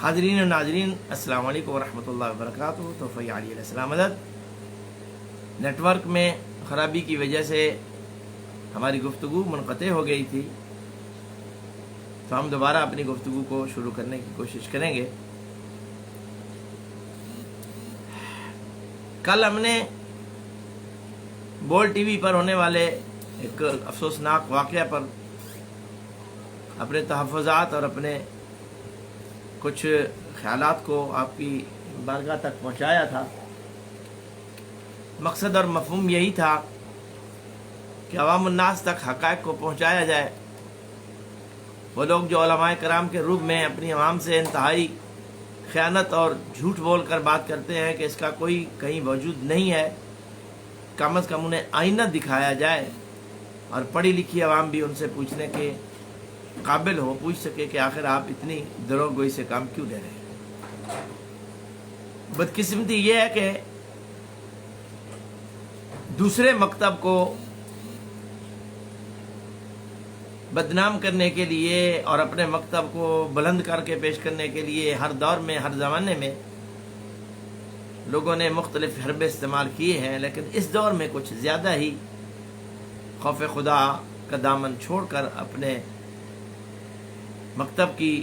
حاضرین و ناظرین السلام علیکم ورحمۃ اللہ وبرکاتہ۔ توفیع علی علیہ السلام مدد۔ نیٹ ورک میں خرابی کی وجہ سے ہماری گفتگو منقطع ہو گئی تھی، تو ہم دوبارہ اپنی گفتگو کو شروع کرنے کی کوشش کریں گے۔ کل ہم نے بول ٹی وی پر ہونے والے ایک افسوسناک واقعہ پر اپنے تحفظات اور اپنے کچھ خیالات کو آپ کی بارگاہ تک پہنچایا تھا۔ مقصد اور مفہوم یہی تھا کہ عوام الناس تک حقائق کو پہنچایا جائے۔ وہ لوگ جو علماء کرام کے روپ میں اپنی عوام سے انتہائی خیانت اور جھوٹ بول کر بات کرتے ہیں کہ اس کا کوئی کہیں وجود نہیں ہے، کم از کم انہیں آئینہ دکھایا جائے اور پڑھی لکھی عوام بھی ان سے پوچھنے کے قابل ہو، پوچھ سکے کہ آخر آپ اتنی دروغ گوئی سے کام کیوں لے رہے ہیں۔ بدقسمتی یہ ہے کہ دوسرے مکتب کو بدنام کرنے کے لیے اور اپنے مکتب کو بلند کر کے پیش کرنے کے لیے ہر دور میں، ہر زمانے میں لوگوں نے مختلف حربے استعمال کیے ہیں، لیکن اس دور میں کچھ زیادہ ہی خوف خدا کا دامن چھوڑ کر اپنے مکتب کی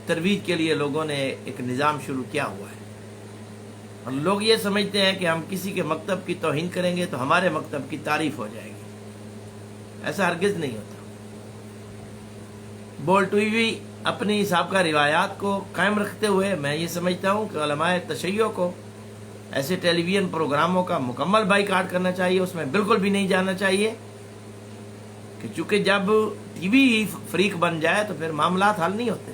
ترویج کے لیے لوگوں نے ایک نظام شروع کیا ہوا ہے۔ اور لوگ یہ سمجھتے ہیں کہ ہم کسی کے مکتب کی توہین کریں گے تو ہمارے مکتب کی تعریف ہو جائے گی۔ ایسا ہرگز نہیں ہوتا۔ بول ٹی وی اپنی سابقہ روایات کو قائم رکھتے ہوئے میں یہ سمجھتا ہوں کہ علماء تشیع کو ایسے ٹیلی ویژن پروگراموں کا مکمل بائیکاٹ کرنا چاہیے، اس میں بالکل بھی نہیں جانا چاہیے، کہ چونکہ جب ٹی وی فریق بن جائے تو پھر معاملات حل نہیں ہوتے۔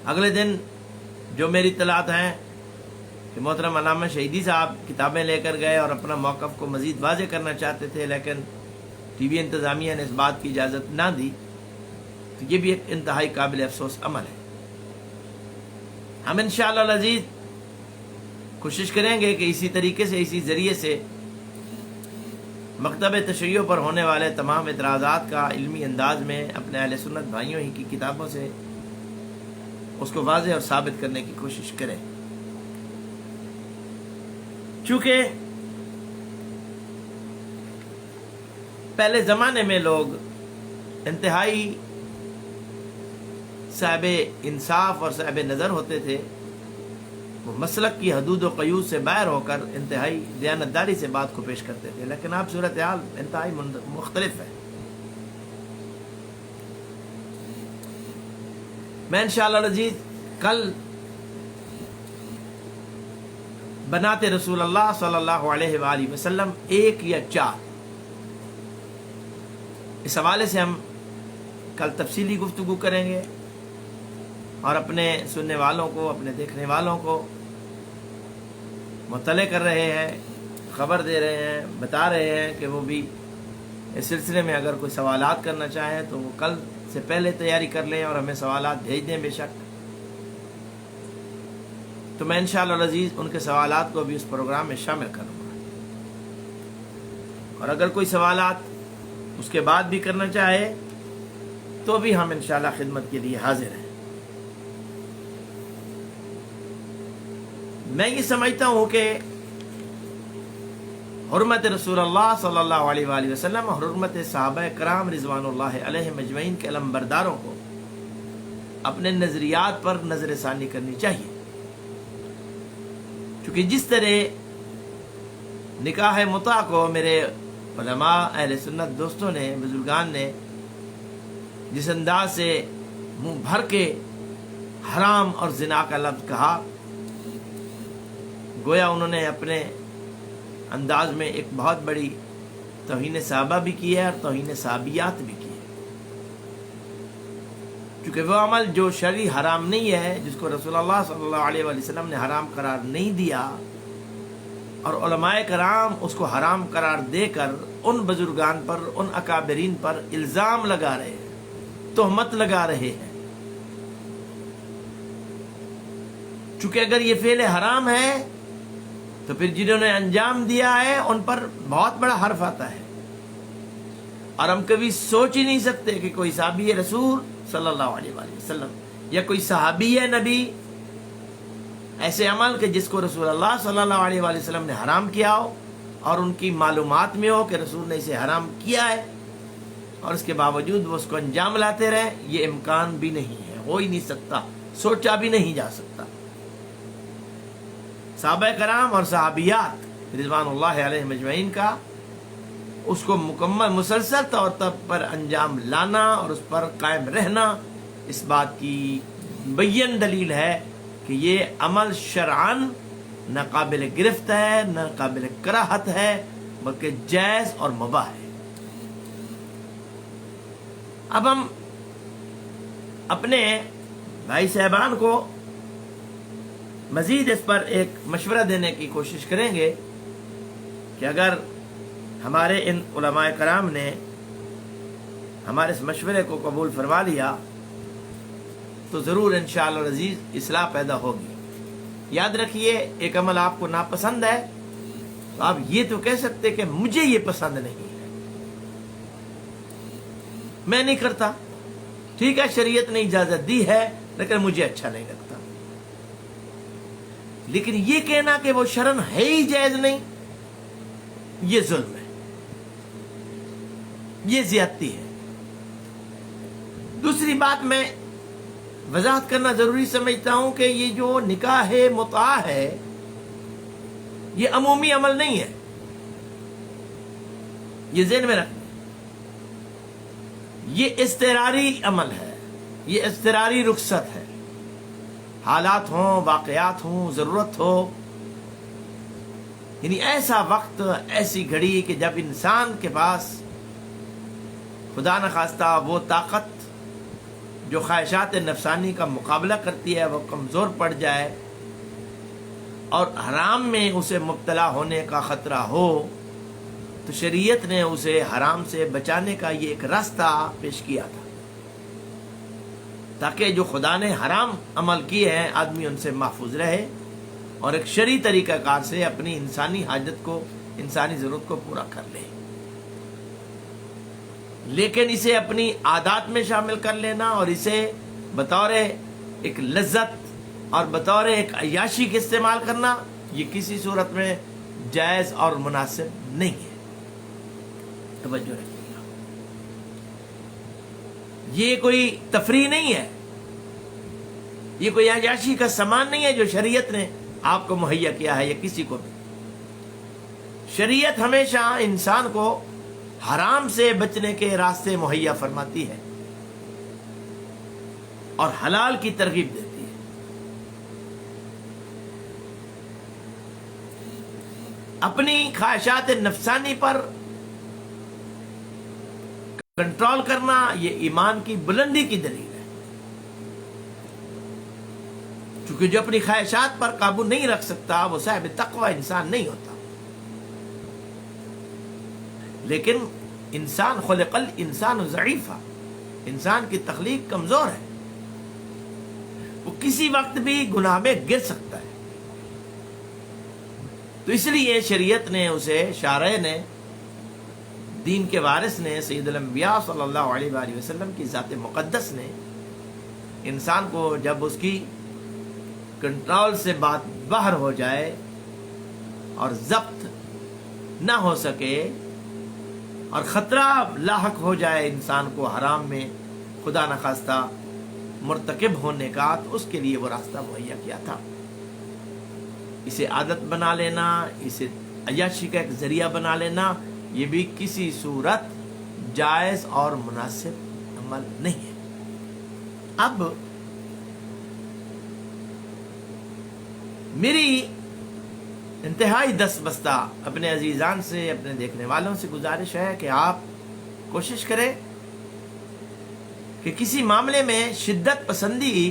اگلے دن جو میری اطلاعات ہیں کہ محترم علامہ شہیدی صاحب کتابیں لے کر گئے اور اپنا موقف کو مزید واضح کرنا چاہتے تھے، لیکن ٹی وی انتظامیہ نے اس بات کی اجازت نہ دی، تو یہ بھی ایک انتہائی قابل افسوس عمل ہے۔ ہم انشاءاللہ العزیز کوشش کریں گے کہ اسی طریقے سے، اسی ذریعے سے مکتب تشیع پر ہونے والے تمام اعتراضات کا علمی انداز میں اپنے اہل سنت بھائیوں ہی کی کتابوں سے اس کو واضح اور ثابت کرنے کی کوشش کریں۔ چونکہ پہلے زمانے میں لوگ انتہائی صاحب انصاف اور صاحب نظر ہوتے تھے، وہ مسلک کی حدود و قیود سے باہر ہو کر انتہائی دیانتداری سے بات کو پیش کرتے تھے، لیکن اب صورتحال انتہائی مختلف ہے۔ میں انشاءاللہ العزیز کل بنات رسول اللہ صلی اللہ علیہ وآلہ وسلم 1 یا 4 اس حوالے سے ہم کل تفصیلی گفتگو کریں گے اور اپنے سننے والوں کو، اپنے دیکھنے والوں کو مطلع کر رہے ہیں، خبر دے رہے ہیں، بتا رہے ہیں کہ وہ بھی اس سلسلے میں اگر کوئی سوالات کرنا چاہیں تو وہ کل سے پہلے تیاری کر لیں اور ہمیں سوالات بھیج دیں بے شک۔ تو میں انشاءاللہ العزیز ان کے سوالات کو بھی اس پروگرام میں شامل کروں گا، اور اگر کوئی سوالات اس کے بعد بھی کرنا چاہے تو بھی ہم انشاءاللہ خدمت کے لیے حاضر ہیں۔ میں یہ سمجھتا ہوں کہ حرمت رسول اللہ صلی اللہ علیہ وآلہ وسلم اور حرمت صحابہ کرام رضوان اللہ علیہم اجمعین کے علمبرداروں کو اپنے نظریات پر نظر ثانی کرنی چاہیے، کیونکہ جس طرح نکاح متع کو میرے علماء اہل سنت دوستوں نے، بزرگان نے جس انداز سے منہ بھر کے حرام اور زنا کا لفظ کہا، گویا انہوں نے اپنے انداز میں ایک بہت بڑی توہین صحابہ بھی کی ہے اور توہین صحابیات بھی کی ہے، کیونکہ وہ عمل جو شرعی حرام نہیں ہے، جس کو رسول اللہ صلی اللہ علیہ وآلہ وسلم نے حرام قرار نہیں دیا، اور علماء کرام اس کو حرام قرار دے کر ان بزرگان پر، ان اکابرین پر الزام لگا رہے ہیں، تہمت لگا رہے ہیں۔ چونکہ اگر یہ فعل حرام ہے تو پھر جنہوں نے انجام دیا ہے ان پر بہت بڑا حرف آتا ہے، اور ہم کبھی سوچ ہی نہیں سکتے کہ کوئی صحابی رسول صلی اللہ علیہ وآلہ وسلم یا کوئی صحابی ہے نبی، ایسے عمل کہ جس کو رسول اللہ صلی اللہ علیہ وآلہ وسلم نے حرام کیا ہو اور ان کی معلومات میں ہو کہ رسول نے اسے حرام کیا ہے، اور اس کے باوجود وہ اس کو انجام لاتے رہے، یہ امکان بھی نہیں ہے، ہو ہی نہیں سکتا، سوچا بھی نہیں جا سکتا۔ صحابہ کرام اور صحابیات رضوان اللہ علیہم اجمعین کا اس کو مکمل مسلسل طور پر انجام لانا اور اس پر قائم رہنا اس بات کی بین دلیل ہے کہ یہ عمل شرعاً نہ قابل گرفت ہے، نہ قابل کراہت ہے، بلکہ جائز اور مباح ہے۔ اب ہم اپنے بھائی صاحبان کو مزید اس پر ایک مشورہ دینے کی کوشش کریں گے کہ اگر ہمارے ان علماء کرام نے ہمارے اس مشورے کو قبول فرما لیا تو ضرور انشاءاللہ العزیز اصلاح پیدا ہوگی۔ یاد رکھیے، ایک عمل آپ کو ناپسند ہے تو آپ یہ تو کہہ سکتے کہ مجھے یہ پسند نہیں ہے، میں نہیں کرتا، ٹھیک ہے، شریعت نے اجازت دی ہے لیکن مجھے اچھا نہیں لگتا۔ لیکن یہ کہنا کہ وہ شرعاً ہے ہی جائز نہیں، یہ ظلم ہے، یہ زیادتی ہے۔ دوسری بات میں وضاحت کرنا ضروری سمجھتا ہوں کہ یہ جو نکاح متعہ ہے یہ عمومی عمل نہیں ہے، یہ ذہن میں رکھنا، یہ اضطراری عمل ہے، یہ اضطراری رخصت ہے، حالات ہوں، واقعات ہوں، ضرورت ہو، یعنی ایسا وقت، ایسی گھڑی کہ جب انسان کے پاس خدا نخواستہ وہ طاقت جو خواہشات نفسانی کا مقابلہ کرتی ہے وہ کمزور پڑ جائے اور حرام میں اسے مبتلا ہونے کا خطرہ ہو، تو شریعت نے اسے حرام سے بچانے کا یہ ایک راستہ پیش کیا تھا تاکہ جو خدا نے حرام عمل کیے ہیں آدمی ان سے محفوظ رہے اور ایک شرعی طریقہ کار سے اپنی انسانی حاجت کو، انسانی ضرورت کو پورا کر لے۔ لیکن اسے اپنی عادات میں شامل کر لینا اور اسے بطور ایک لذت اور بطور ایک عیاشی کے استعمال کرنا، یہ کسی صورت میں جائز اور مناسب نہیں ہے۔ توجہ رکھیے گا، یہ کوئی تفریح نہیں ہے، یہ کوئی عیاشی کا سامان نہیں ہے جو شریعت نے آپ کو مہیا کیا ہے یا کسی کو بھی۔ شریعت ہمیشہ انسان کو حرام سے بچنے کے راستے مہیا فرماتی ہے اور حلال کی ترغیب دیتی ہے۔ اپنی خواہشات نفسانی پر کنٹرول کرنا یہ ایمان کی بلندی کی دلیل ہے، چونکہ جو اپنی خواہشات پر قابو نہیں رکھ سکتا وہ صاحب تقوی انسان نہیں ہوتا۔ لیکن انسان خلق الانسان ضعیفا، انسان کی تخلیق کمزور ہے، وہ کسی وقت بھی گناہ میں گر سکتا ہے، تو اس لیے شریعت نے اسے، شارع نے، دین کے وارث نے، سید الانبیاء صلی اللہ علیہ وآلہ وسلم کی ذات مقدس نے انسان کو جب اس کی کنٹرول سے بات باہر ہو جائے اور ضبط نہ ہو سکے اور خطرہ لاحق ہو جائے انسان کو حرام میں خدا نخواستہ مرتکب ہونے کا، تو اس کے لیے وہ راستہ مہیا کیا تھا۔ اسے عادت بنا لینا، اسے عیاشی کا ایک ذریعہ بنا لینا، یہ بھی کسی صورت جائز اور مناسب عمل نہیں ہے۔ اب میری انتہائی دست بستہ اپنے عزیزان سے، اپنے دیکھنے والوں سے گزارش ہے کہ آپ کوشش کریں کہ کسی معاملے میں شدت پسندی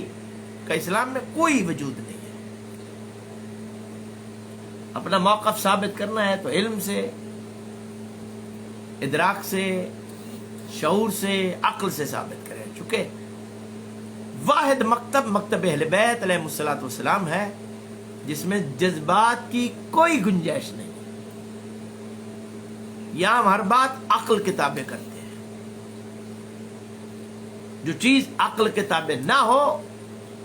کا اسلام میں کوئی وجود نہیں ہے۔ اپنا موقف ثابت کرنا ہے تو علم سے، ادراک سے، شعور سے، عقل سے ثابت کریں، چونکہ واحد مکتب اہل بیت علیہ الصلوۃ والسلام ہے جس میں جذبات کی کوئی گنجائش نہیں۔ یہاں ہم ہر بات عقل کے تابع کرتے ہیں، جو چیز عقل کے تابع نہ ہو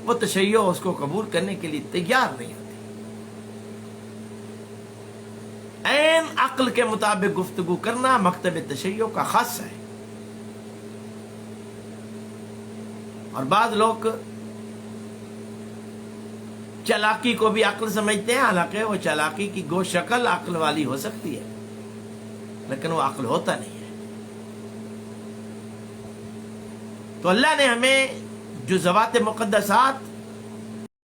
وہ تشیع اس کو قبول کرنے کے لیے تیار نہیں ہوتی. عین عقل کے مطابق گفتگو کرنا مکتب تشیع کا خاصہ ہے. اور بعض لوگ چالاکی کو بھی عقل سمجھتے ہیں، حالانکہ وہ چالاکی کی گو شکل عقل والی ہو سکتی ہے، لیکن وہ عقل ہوتا نہیں ہے. تو اللہ نے ہمیں جو ذوات مقدسات